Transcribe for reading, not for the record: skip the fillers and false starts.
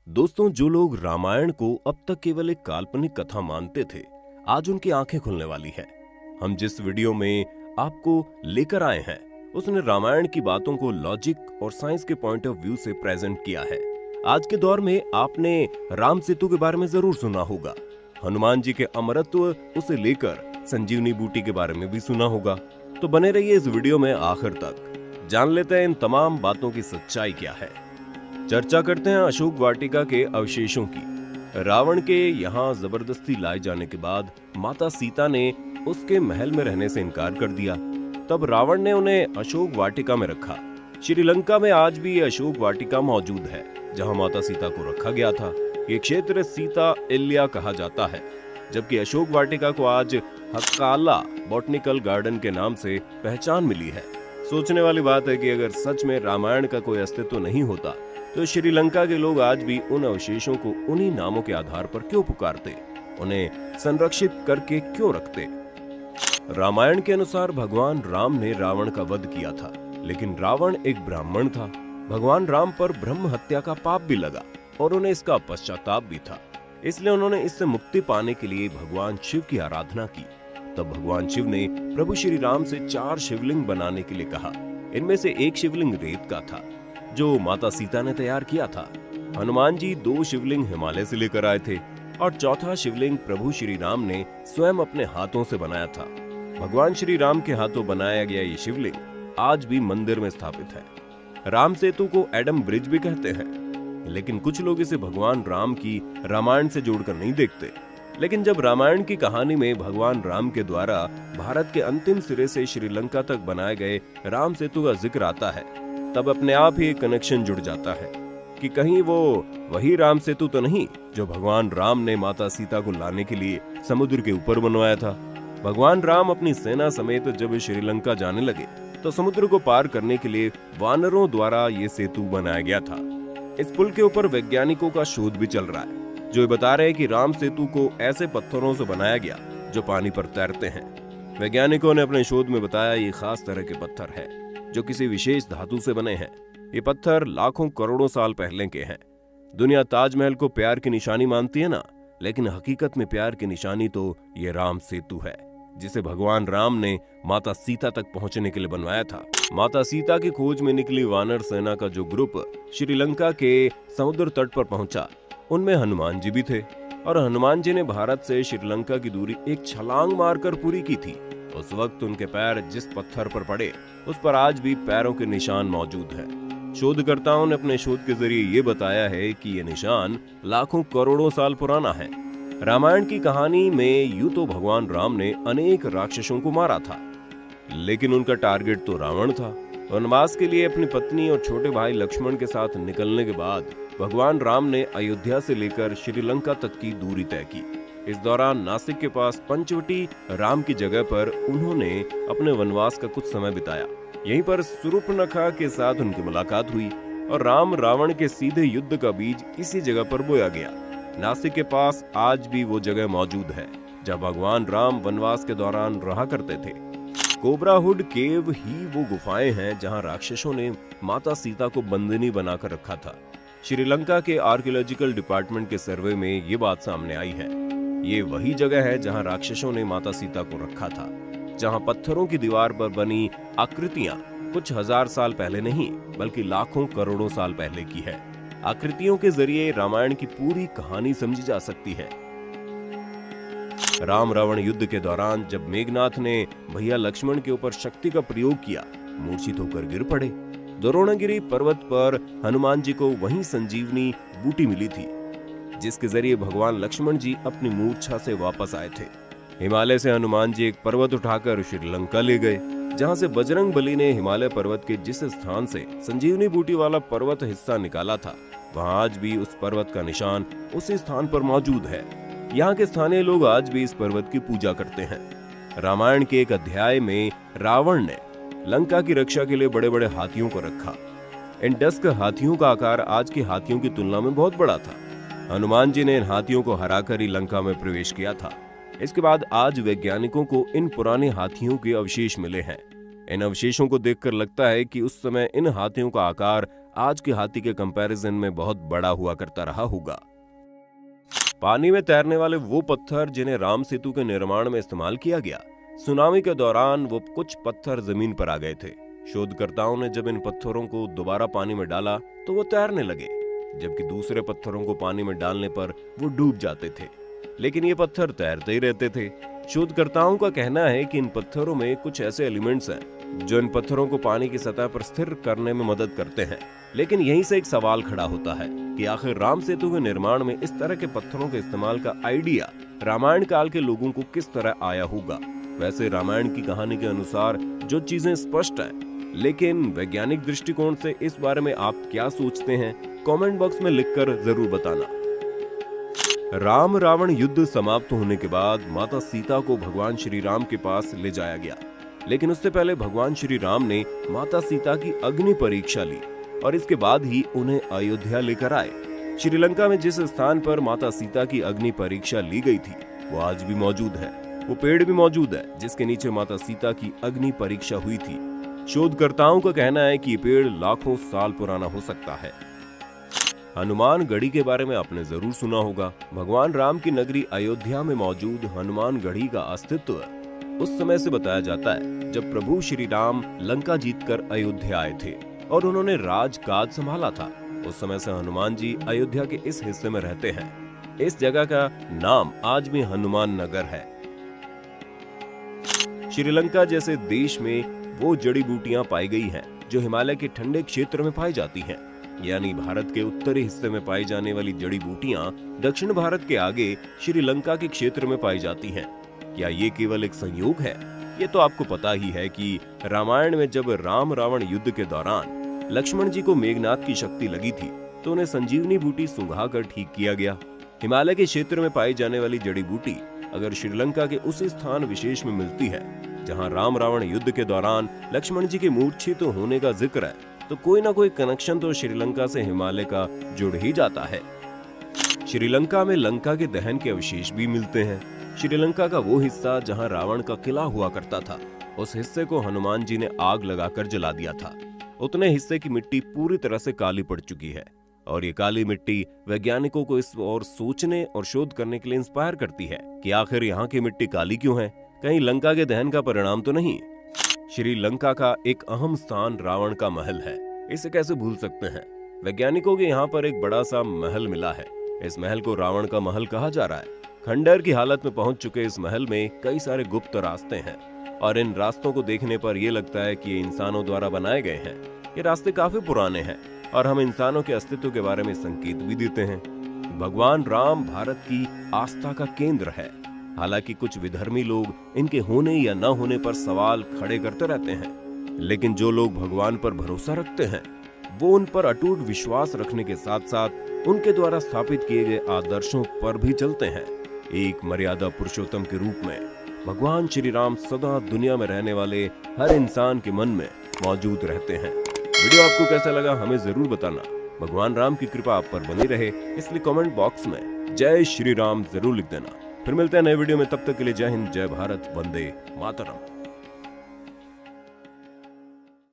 दोस्तों, जो लोग रामायण को अब तक केवल एक काल्पनिक कथा मानते थे, आज उनकी आंखें खुलने वाली है। हम जिस वीडियो में आपको लेकर आए हैं, उसने रामायण की बातों को लॉजिक और साइंस के पॉइंट ऑफ व्यू से प्रेजेंट किया है। आज के दौर में आपने राम सेतु के बारे में जरूर सुना होगा, हनुमान जी के अमरत्व उसे लेकर संजीवनी बूटी के बारे में भी सुना होगा। तो बने रहिए इस वीडियो में आखिर तक, जान लेते हैं इन तमाम बातों की सच्चाई क्या है। चर्चा करते हैं अशोक वाटिका के अवशेषों की। रावण के यहाँ जबरदस्ती लाए जाने के बाद माता सीता ने उसके महल में रहने से इनकार कर दिया। तब रावण ने उन्हें अशोक वाटिका में रखा। श्रीलंका में आज भी ये अशोक वाटिका मौजूद है, जहाँ माता सीता को रखा गया था। ये क्षेत्र सीता इल्या कहा जाता है, जबकि अशोक वाटिका को आज हक्काला बॉटनिकल गार्डन के नाम से पहचान मिली है। सोचने वाली बात है कि अगर सच में रामायण का कोई अस्तित्व नहीं होता, तो श्रीलंका के लोग आज भी उन अवशेषों को उन्हीं नामों के आधार पर क्यों पुकारते, उन्हें संरक्षित करके क्यों रखते। रामायण के अनुसार भगवान राम ने रावण का वध किया था, लेकिन रावण एक ब्राह्मण था। भगवान राम पर ब्रह्म हत्या का पाप भी लगा और उन्हें इसका पश्चाताप भी था। इसलिए उन्होंने इससे मुक्ति पाने के लिए भगवान शिव की आराधना की। तब भगवान शिव ने प्रभु श्री राम से 4 शिवलिंग बनाने के लिए कहा। इनमें से एक शिवलिंग रेत का था, जो माता सीता ने तैयार किया था। हनुमान जी 2 शिवलिंग हिमालय से लेकर आए थे और चौथा शिवलिंग प्रभु श्री राम ने स्वयं अपने हाथों से बनाया था। भगवान श्री राम के हाथों बनाया गया ये शिवलिंग आज भी मंदिर में स्थापित है। राम सेतु को एडम ब्रिज भी कहते हैं, लेकिन कुछ लोग इसे भगवान राम की रामायण से जोड़कर नहीं देखते। लेकिन जब रामायण की कहानी में भगवान राम के द्वारा भारत के अंतिम सिरे से श्रीलंका तक बनाए गए राम सेतु का जिक्र आता है, तब अपने आप ही एक कनेक्शन जुड़ जाता है कि कहीं वो वही राम सेतु तो नहीं जो भगवान राम ने माता सीता को लाने के लिए समुद्र के ऊपर बनवाया था। भगवान राम अपनी सेना समेत जब श्रीलंका जाने लगे, तो समुद्र को पार करने के लिए वानरों द्वारा ये सेतु बनाया गया था। इस पुल के ऊपर वैज्ञानिकों का शोध भी चल रहा है, जो बता रहे हैं कि राम सेतु को ऐसे पत्थरों से बनाया गया जो पानी पर तैरते हैं। वैज्ञानिकों ने अपने शोध में बताया ये खास तरह के पत्थर है जो किसी विशेष धातु से बने हैं। ये पत्थर लाखों करोड़ों साल पहले के हैं। दुनिया ताजमहल को प्यार की निशानी मानती है ना, लेकिन हकीकत में प्यार की निशानी तो ये राम सेतु है, जिसे भगवान राम ने माता सीता तक पहुंचने के लिए बनवाया था। माता सीता की खोज में निकली वानर सेना का जो ग्रुप श्रीलंका के समुद्र तट पर पहुंचा, उनमें हनुमान जी भी थे। और हनुमान जी ने भारत से श्रीलंका की दूरी एक छलांग मारकर पूरी की थी। उस वक्त उनके पैर जिस पत्थर पर पड़े, उस पर आज भी पैरों के निशान मौजूद हैं। शोधकर्ताओं ने अपने शोध के जरिए ये बताया है कि ये निशान लाखों करोड़ों साल पुराना है। रामायण की कहानी में यूं तो भगवान राम ने अनेक राक्षसों को मारा था, लेकिन उनका टारगेट तो रावण था। वनवास के लिए अपनी पत्नी और छोटे भाई लक्ष्मण के साथ निकलने के बाद भगवान राम ने अयोध्या से लेकर श्रीलंका तक की दूरी तय की। इस दौरान नासिक के पास पंचवटी राम की जगह पर उन्होंने अपने वनवास का कुछ समय बिताया। यहीं पर सुरूपनखा के साथ उनकी मुलाकात हुई और राम रावण के सीधे युद्ध का बीज इसी जगह पर बोया गया। नासिक के पास आज भी वो जगह मौजूद है जहाँ भगवान राम वनवास के दौरान रहा करते थे। कोबरा हुड केव ही वो गुफाएं हैं जहाँ राक्षसों ने माता सीता को बंदिनी बनाकर रखा था। श्रीलंका के आर्कियोलॉजिकल डिपार्टमेंट के सर्वे में ये बात सामने आई है। ये वही जगह है जहां राक्षसों ने माता सीता को रखा था, जहां पत्थरों की दीवार पर बनी आकृतियां कुछ हजार साल पहले नहीं, बल्कि लाखों करोड़ों साल पहले की है। आकृतियों के जरिए रामायण की पूरी कहानी समझी जा सकती है। राम रावण युद्ध के दौरान जब मेघनाथ ने भैया लक्ष्मण के ऊपर शक्ति का प्रयोग किया, मूर्छित होकर गिर पड़े। द्रोणगिरी पर्वत पर हनुमान जी को वहीं संजीवनी बूटी मिली थी, जिसके जरिए भगवान लक्ष्मण जी अपनी मूर्छा से वापस आए थे। हिमालय से हनुमान जी एक पर्वत उठाकर श्रीलंका ले गए, जहां से बजरंग बली ने हिमालय पर्वत के जिस स्थान से संजीवनी बूटी वाला पर्वत हिस्सा निकाला था, वहां आज भी उस पर्वत का निशान उसी स्थान पर मौजूद है। यहाँ के स्थानीय लोग आज भी इस पर्वत की पूजा करते हैं। रामायण के एक अध्याय में रावण ने लंका की रक्षा के लिए बड़े बड़े हाथियों को रखा। इन डस्क हाथियों का आकार आज के हाथियों की तुलना में बहुत बड़ा था। हनुमान जी ने इन हाथियों को हराकर ही लंका में प्रवेश किया था। इसके बाद आज वैज्ञानिकों को इन पुराने हाथियों के अवशेष मिले हैं। इन अवशेषों को देखकर लगता है कि उस समय इन हाथियों का आकार आज के हाथी के कंपैरिजन में बहुत बड़ा हुआ करता रहा होगा। पानी में तैरने वाले वो पत्थर जिन्हें राम सेतु के निर्माण में इस्तेमाल किया गया, सुनामी के दौरान वो कुछ पत्थर जमीन पर आ गए थे। शोधकर्ताओं ने जब इन पत्थरों को दोबारा पानी में डाला तो वो तैरने लगे, जबकि दूसरे पत्थरों को पानी में डालने पर वो डूब जाते थे, लेकिन ये पत्थर तैरते ही रहते थे। शोधकर्ताओं का कहना है कि इन पत्थरों में कुछ ऐसे एलिमेंट्स हैं जो इन पत्थरों को पानी की सतह पर स्थिर करने में मदद करते हैं। लेकिन यहीं से एक सवाल खड़ा होता है कि आखिर राम सेतु के निर्माण में इस तरह के पत्थरों के इस्तेमाल का आइडिया रामायण काल के लोगों को किस तरह आया होगा। वैसे रामायण की कहानी के अनुसार जो चीजें स्पष्ट है, लेकिन वैज्ञानिक दृष्टिकोण से इस बारे में आप क्या सोचते हैं, कमेंट बॉक्स में लिखकर जरूर बताना। राम रावण युद्ध समाप्त होने के बाद माता सीता को भगवान श्री राम के पास ले जाया गया, लेकिन उससे पहले भगवान श्री राम ने माता सीता की अग्नि परीक्षा ली और इसके बाद ही उन्हें अयोध्या लेकर आए। श्रीलंका में जिस स्थान पर माता सीता की अग्नि परीक्षा ली गई थी वो आज भी मौजूद है। वो पेड़ भी मौजूद है जिसके नीचे माता सीता की अग्नि परीक्षा हुई थी। शोधकर्ताओं का कहना है कि ये पेड़ लाखों साल पुराना हो सकता है। हनुमान गढ़ी के बारे में आपने जरूर सुना होगा। भगवान राम की नगरी अयोध्या में मौजूद हनुमान गढ़ी का अस्तित्व उस समय से बताया जाता है जब प्रभु श्री राम लंका जीतकर अयोध्या आए थे और उन्होंने राजकाज संभाला था। उस समय से हनुमान जी अयोध्या के इस हिस्से में रहते हैं। इस जगह का नाम आज भी हनुमान नगर है। श्रीलंका जैसे देश में वो जड़ी बूटियां पाई गई हैं जो हिमालय के ठंडे क्षेत्र में पाई जाती हैं, यानी भारत के उत्तरी हिस्से में पाई जाने वाली जड़ी बूटियां दक्षिण भारत के आगे श्रीलंका के क्षेत्र में पाई जाती हैं। क्या ये केवल एक संयोग है? ये तो आपको पता ही है कि रामायण में जब राम रावण युद्ध के दौरान लक्ष्मण जी को मेघनाथ की शक्ति लगी थी तो उन्हें संजीवनी बूटी सुंघाकर ठीक किया गया। हिमालय के क्षेत्र में पाई जाने वाली जड़ी बूटी अगर श्रीलंका के उस स्थान विशेष में मिलती है जहां राम रावण युद्ध के दौरान लक्ष्मण जी के मूर्छित होने का जिक्र है, तो कोई ना कोई कनेक्शन तो श्रीलंका से हिमालय का जुड़ ही जाता है। श्रीलंका में लंका के दहन के अवशेष भी मिलते हैं। श्रीलंका का वो हिस्सा जहां रावण का किला हुआ करता था, उस हिस्से को हनुमान जी ने आग लगाकर जला दिया था। उतने हिस्से की मिट्टी पूरी तरह से काली पड़ चुकी है और ये काली मिट्टी वैज्ञानिकों को इस ओर सोचने और शोध करने के लिए इंस्पायर करती है कि आखिर यहाँ की मिट्टी काली क्यों है, कहीं लंका के दहन का परिणाम तो नहीं। श्रीलंका का एक अहम स्थान रावण का महल है, इसे कैसे भूल सकते हैं। वैज्ञानिकों के यहाँ पर एक बड़ा सा महल मिला है। इस महल को रावण का महल कहा जा रहा है। खंडहर की हालत में पहुंच चुके इस महल में कई सारे गुप्त रास्ते हैं और इन रास्तों को देखने पर यह लगता है कि ये इंसानों द्वारा बनाए गए हैं। ये रास्ते काफी पुराने हैं और हम इंसानों के अस्तित्व के बारे में संकेत भी देते हैं। भगवान राम भारत की आस्था का केंद्र है। हालांकि कुछ विधर्मी लोग इनके होने या न होने पर सवाल खड़े करते रहते हैं, लेकिन जो लोग भगवान पर भरोसा रखते हैं वो उन पर अटूट विश्वास रखने के साथ साथ उनके द्वारा स्थापित किए गए आदर्शों पर भी चलते हैं। एक मर्यादा पुरुषोत्तम के रूप में भगवान श्री राम सदा दुनिया में रहने वाले हर इंसान के मन में मौजूद रहते हैं। वीडियो आपको कैसा लगा हमें जरूर बताना। भगवान राम की कृपा आप पर बनी रहे, इसलिए कमेंट बॉक्स में जय श्री राम जरूर लिख देना। फिर मिलते हैं नए वीडियो में, तब तक के लिए जय हिंद, जय भारत, वंदे मातरम।